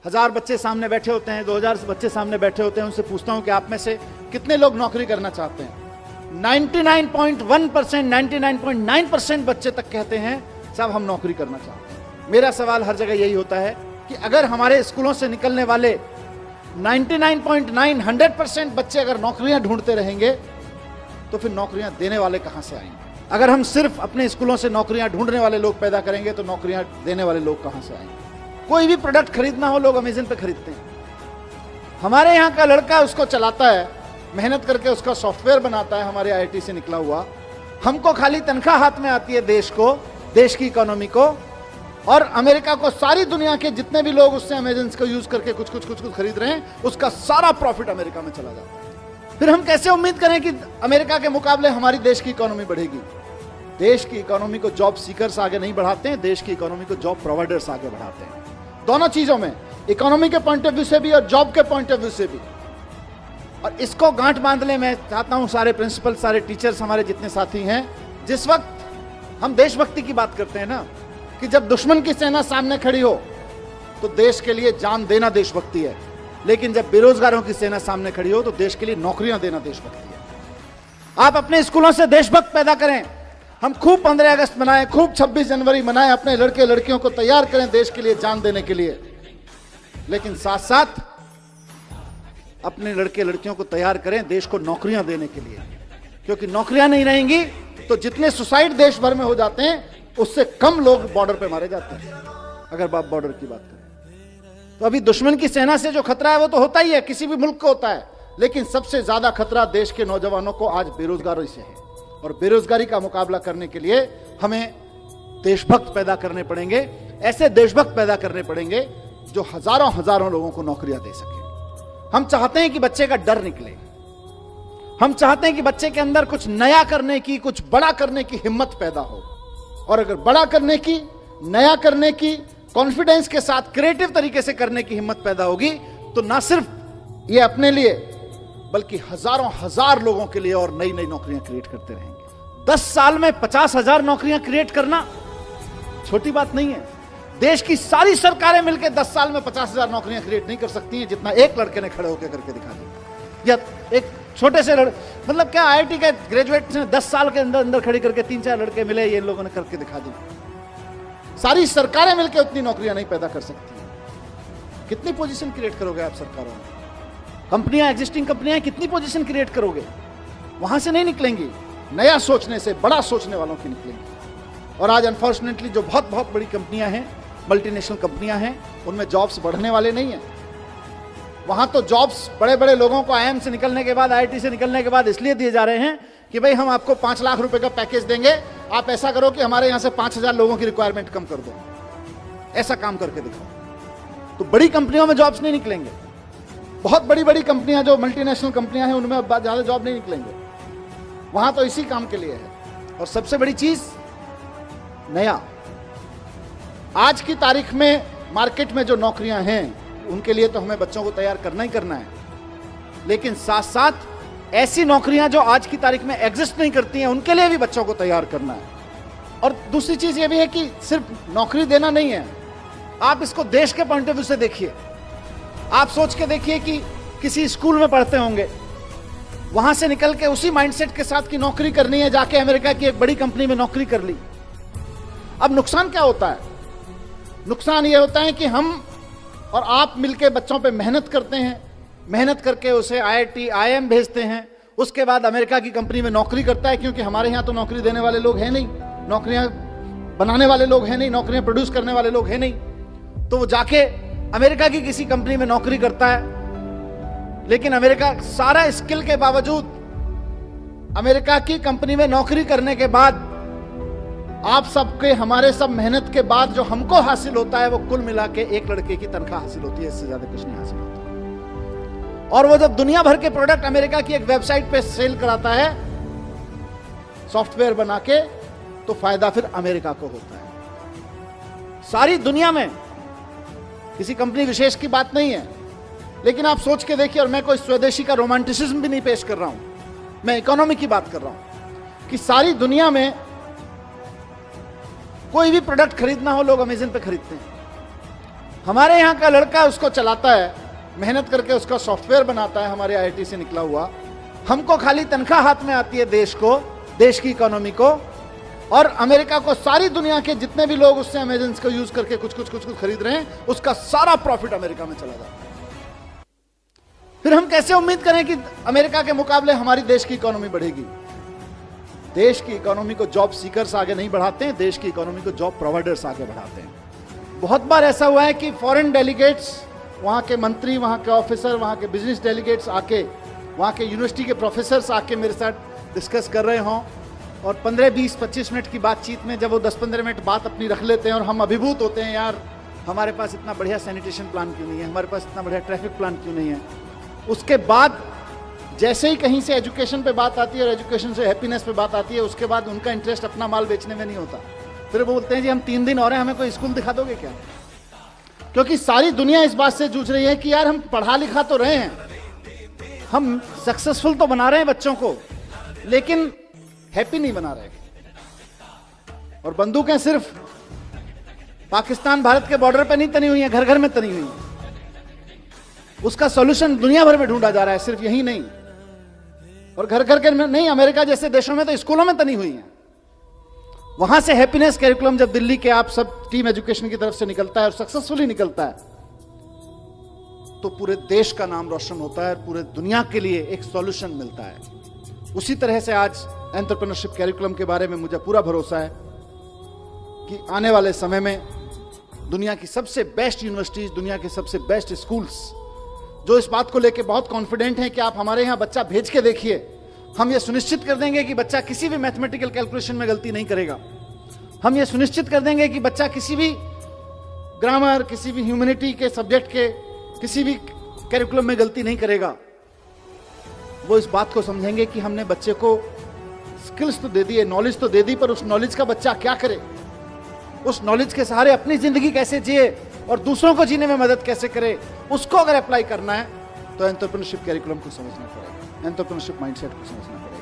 1000 बच्चे सामने बैठे होते हैं, 2000 बच्चे सामने बैठे होते हैं, उनसे पूछता हूं कि आप में से कितने लोग नौकरी करना चाहते हैं। 99.1%, 99.9% बच्चे तक कहते हैं साहब हम नौकरी करना चाहते हैं। मेरा सवाल हर जगह यही होता है कि अगर हमारे स्कूलों से निकलने वाले 99.9, 100% बच्चे अगर नौकरियां ढूंढते रहेंगे तो फिर नौकरियां देने वाले कहां से आएंगे? अगर हम सिर्फ अपने स्कूलों से नौकरियां ढूंढने वाले लोग पैदा करेंगे तो नौकरियां देने वाले लोग कहां से आएंगे? कोई भी प्रोडक्ट खरीदना हो लोग अमेज़न पे खरीदते हैं। हमारे यहाँ का लड़का उसको चलाता है, मेहनत करके उसका सॉफ्टवेयर बनाता है, हमारे आईआईटी से निकला हुआ। हमको खाली तनख्वाह हाथ में आती है देश को, देश की इकोनॉमी को, और अमेरिका को, सारी दुनिया के जितने भी लोग उससे अमेज़न को यूज करके कुछ खरीद रहे हैं, उसका सारा प्रॉफिट अमेरिका में चला जाता है। फिर हम कैसे उम्मीद करें कि अमेरिका के मुकाबले हमारी देश की इकोनॉमी बढ़ेगी? देश की इकोनॉमी को जॉब सीकर्स आगे नहीं बढ़ाते हैं, देश की इकोनॉमी को जॉब प्रोवाइडर्स आगे बढ़ाते हैं। दोनों चीजों में, इकोनॉमी के पॉइंट ऑफ व्यू से भी और जॉब के पॉइंट ऑफ व्यू से भी। और इसको गांठ बांधने में चाहता हूं सारे प्रिंसिपल, सारे टीचर्स, हमारे जितने साथी हैं। जिस वक्त हम देशभक्ति की बात करते हैं ना, कि जब दुश्मन की सेना सामने खड़ी हो तो देश के लिए जान देना देशभक्ति है, लेकिन जब बेरोजगारों की सेना सामने खड़ी हो तो देश के लिए नौकरियां देना देशभक्ति है। आप अपने स्कूलों से देशभक्त पैदा करें। हम खूब 15 अगस्त मनाएं, खूब 26 जनवरी मनाएं, अपने लड़के लड़कियों को तैयार करें देश के लिए जान देने के लिए, लेकिन साथ साथ अपने लड़के लड़कियों को तैयार करें देश को नौकरियां देने के लिए। क्योंकि नौकरियां नहीं रहेंगी तो जितने सुसाइड देश भर में हो जाते हैं उससे कम लोग बॉर्डर पे मारे जाते हैं। अगर बाप बॉर्डर की बात करें तो अभी दुश्मन की सेना से जो खतरा है वो तो होता ही है, किसी भी मुल्क को होता है, लेकिन सबसे ज्यादा खतरा देश के नौजवानों को आज बेरोजगारी से है। और बेरोजगारी का मुकाबला करने के लिए हमें देशभक्त पैदा करने पड़ेंगे, ऐसे देशभक्त पैदा करने पड़ेंगे जो हजारों हजारों लोगों को नौकरियां दे सके। हम चाहते हैं कि बच्चे का डर निकले, हम चाहते हैं कि बच्चे के अंदर कुछ नया करने की, कुछ बड़ा करने की हिम्मत पैदा हो। और अगर बड़ा करने की, नया करने की, कॉन्फिडेंस के साथ क्रिएटिव तरीके से करने की हिम्मत पैदा होगी तो ना सिर्फ ये अपने लिए बल्कि हजारों हजार लोगों के लिए और नई नई नौकरियां क्रिएट करते रहेंगे। 10 साल में 50,000 नौकरियां क्रिएट करना छोटी बात नहीं है। देश की सारी सरकारें मिलकर 10 साल में 50,000 नौकरियां क्रिएट नहीं कर सकती हैं जितना एक लड़के ने खड़े होकर करके दिखा दिया। या एक छोटे से मतलब क्या, आईआईटी के ग्रेजुएट ने 10 साल के अंदर अंदर खड़ी करके 3-4 लड़के मिले, ये लोगों ने करके दिखा दिया। सारी सरकारें मिलकर उतनी नौकरियां नहीं पैदा कर सकती। कितनी पोजीशन क्रिएट करोगे आप सरकारों में? कंपनियां, एग्जिस्टिंग कंपनियां कितनी पोजीशन क्रिएट करोगे? वहां से नहीं निकलेंगी, नया सोचने से, बड़ा सोचने वालों की निकलेंगी। और आज अनफॉर्चुनेटली जो बहुत बहुत बड़ी कंपनियां हैं, मल्टीनेशनल कंपनियां हैं, उनमें जॉब्स बढ़ने वाले नहीं हैं। वहां तो जॉब्स बड़े बड़े लोगों को आईआईएम से निकलने के बाद, आईआईटी से निकलने के बाद इसलिए दिए जा रहे हैं कि भाई हम आपको 5 लाख रुपए का पैकेज देंगे, आप ऐसा करो कि हमारे यहां से 5,000 लोगों की रिक्वायरमेंट कम कर दो। ऐसा काम करके दिखाओ। तो बड़ी कंपनियों में जॉब्स नहीं निकलेंगे। बहुत बड़ी बड़ी कंपनियां जो मल्टीनेशनल कंपनियां हैं उनमें ज्यादा जॉब नहीं निकलेंगे। वहां तो इसी काम के लिए है। और सबसे बड़ी चीज, नया। आज की तारीख में मार्केट में जो नौकरियां हैं उनके लिए तो हमें बच्चों को तैयार करना ही करना है, लेकिन साथ साथ ऐसी नौकरियां जो आज की तारीख में एग्जिस्ट नहीं करती हैं उनके लिए भी बच्चों को तैयार करना है। और दूसरी चीज ये भी है कि सिर्फ नौकरी देना नहीं है, आप इसको देश के पॉइंट ऑफ व्यू से देखिए। आप सोच के देखिए कि किसी स्कूल में पढ़ते होंगे, वहां से निकल के उसी माइंडसेट के साथ की नौकरी करनी है, जाके अमेरिका की एक बड़ी कंपनी में नौकरी कर ली। अब नुकसान क्या होता है? नुकसान ये होता है कि हम और आप मिलके बच्चों पे मेहनत करते हैं, मेहनत करके उसे आईआईटी, आईएम भेजते हैं, उसके बाद अमेरिका की कंपनी में नौकरी करता है, क्योंकि हमारे यहाँ तो नौकरी देने वाले लोग हैं नहीं, नौकरियां बनाने वाले लोग हैं नहीं, नौकरियां प्रोड्यूस करने वाले लोग हैं नहीं। तो वो जाके अमेरिका की किसी कंपनी में नौकरी करता है, लेकिन अमेरिका सारा स्किल के बावजूद, अमेरिका की कंपनी में नौकरी करने के बाद आप सबके, हमारे सब मेहनत के बाद जो हमको हासिल होता है वो कुल मिला के एक लड़के की तनख्वाह हासिल होती है, इससे ज्यादा कुछ नहीं हासिल होता। और वो जब दुनिया भर के प्रोडक्ट अमेरिका की एक वेबसाइट पे सेल कराता है सॉफ्टवेयर बना के, तो फायदा फिर अमेरिका को होता है। सारी दुनिया में किसी कंपनी विशेष की बात नहीं है, लेकिन आप सोच के देखिए, और मैं कोई स्वदेशी का रोमांटिसिज्म भी नहीं पेश कर रहा हूं, मैं इकोनॉमी की बात कर रहा हूं कि सारी दुनिया में कोई भी प्रोडक्ट खरीदना हो लोग अमेज़न पे खरीदते हैं। हमारे यहाँ का लड़का उसको चलाता है, मेहनत करके उसका सॉफ्टवेयर बनाता है, हमारे आईआईटी से निकला हुआ। हमको खाली तनख्वाह हाथ में आती है देश को, देश की इकोनॉमी को, और अमेरिका को सारी दुनिया के जितने भी लोग उससे अमेजन को यूज करके कुछ खरीद रहे हैं, उसका सारा प्रॉफिट अमेरिका में चला जाता है। फिर हम कैसे उम्मीद करें कि अमेरिका के मुकाबले हमारी देश की इकोनॉमी बढ़ेगी? देश की इकोनॉमी को जॉब सीकर्स आगे नहीं बढ़ाते हैं, देश की इकोनॉमी को जॉब प्रोवाइडर्स आगे बढ़ाते हैं। बहुत बार ऐसा हुआ है कि फॉरेन डेलीगेट्स, वहां के मंत्री, वहां के ऑफिसर, वहां के बिजनेस डेलीगेट्स आके, वहां के यूनिवर्सिटी के प्रोफेसर्स आके मेरे साथ डिस्कस कर रहे हों, और 15, 20, 25 मिनट की बातचीत में जब वो 10-15 मिनट बात अपनी रख लेते हैं और हम अभिभूत होते हैं, यार हमारे पास इतना बढ़िया सैनिटेशन प्लान क्यों नहीं है, हमारे पास इतना बढ़िया ट्रैफिक प्लान क्यों नहीं है। उसके बाद जैसे ही कहीं से एजुकेशन पे बात आती है और एजुकेशन से हैप्पीनेस पे बात आती है, उसके बाद उनका इंटरेस्ट अपना माल बेचने में नहीं होता। फिर वो बोलते हैं जी हम 3 दिन और हैं, हमें कोई स्कूल दिखा दोगे क्या? क्योंकि सारी दुनिया इस बात से जूझ रही है कि यार हम पढ़ा लिखा तो रहे हैं, हम सक्सेसफुल तो बना रहे हैं बच्चों को, लेकिन हैप्पी नहीं बना रहे। और बंदूकें सिर्फ पाकिस्तान भारत के बॉर्डर पे नहीं तनी हुई हैं, घर घर में तनी हुई हैं। उसका सॉल्यूशन दुनिया भर में ढूंढा जा रहा है, सिर्फ यही नहीं। और घर घर के नहीं, अमेरिका जैसे देशों में तो स्कूलों में तनी हुई हैं। वहां से हैप्पीनेस कैरिकुलम जब दिल्ली के आप सब टीम एजुकेशन की तरफ से निकलता है और सक्सेसफुली निकलता है, तो पूरे देश का नाम रोशन होता है, पूरे दुनिया के लिए एक सॉल्यूशन मिलता है। उसी तरह से आज एंटरप्रेन्योरशिप कैरिकुलम के बारे में मुझे पूरा भरोसा है कि आने वाले समय में दुनिया की सबसे बेस्ट यूनिवर्सिटीज, दुनिया के सबसे बेस्ट स्कूल्स जो इस बात को लेकर बहुत कॉन्फिडेंट हैं कि आप हमारे यहाँ बच्चा भेज के देखिए, हम ये सुनिश्चित कर देंगे कि बच्चा किसी भी मैथमेटिकल कैलकुलेशन में गलती नहीं करेगा। हम ये सुनिश्चित कर देंगे कि बच्चा किसी भी ग्रामर, किसी भी ह्यूमैनिटी के सब्जेक्ट के किसी भी कैरिकुलम में गलती नहीं करेगा। वो इस बात को समझेंगे कि हमने बच्चे को स्किल्स तो दे दी है, नॉलेज तो दे दी, पर उस नॉलेज का बच्चा क्या करे, उस नॉलेज के सहारे अपनी जिंदगी कैसे जिए और दूसरों को जीने में मदद कैसे करे, उसको अगर अप्लाई करना है तो एंटरप्रेन्योरशिप कैरिकुलम को समझना पड़ेगा, एंटरप्रेन्योरशिप माइंडसेट को समझना पड़ेगा।